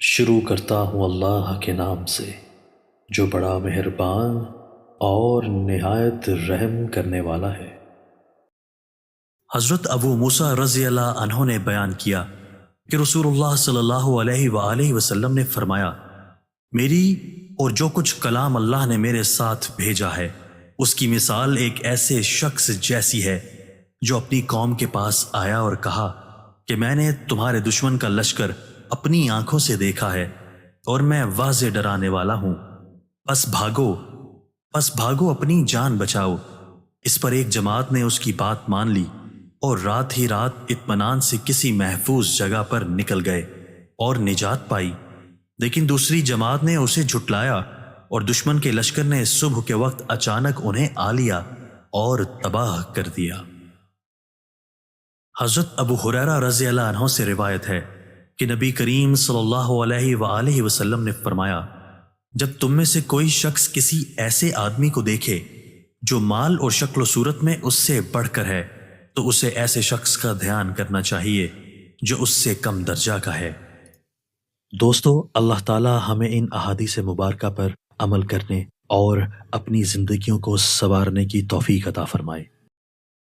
شروع کرتا ہوں اللہ کے نام سے جو بڑا مہربان اور نہایت رحم کرنے والا ہے۔ حضرت ابو موسیٰ رضی اللہ عنہ نے بیان کیا کہ رسول اللہ صلی اللہ علیہ وآلہ وسلم نے فرمایا، میری اور جو کچھ کلام اللہ نے میرے ساتھ بھیجا ہے اس کی مثال ایک ایسے شخص جیسی ہے جو اپنی قوم کے پاس آیا اور کہا کہ میں نے تمہارے دشمن کا لشکر اپنی آنکھوں سے دیکھا ہے اور میں واضح ڈرانے والا ہوں، پس بھاگو اپنی جان بچاؤ۔ اس پر ایک جماعت نے اس کی بات مان لی اور رات ہی رات اطمینان سے کسی محفوظ جگہ پر نکل گئے اور نجات پائی، لیکن دوسری جماعت نے اسے جھٹلایا اور دشمن کے لشکر نے صبح کے وقت اچانک انہیں آ لیا اور تباہ کر دیا۔ حضرت ابو ہریرہ رضی اللہ عنہ سے روایت ہے کہ نبی کریم صلی اللہ علیہ وآلہ وسلم نے فرمایا، جب تم میں سے کوئی شخص کسی ایسے آدمی کو دیکھے جو مال اور شکل و صورت میں اس سے بڑھ کر ہے تو اسے ایسے شخص کا دھیان کرنا چاہیے جو اس سے کم درجہ کا ہے۔ دوستو، اللہ تعالی ہمیں ان احادیث مبارکہ پر عمل کرنے اور اپنی زندگیوں کو سنوارنے کی توفیق عطا فرمائے۔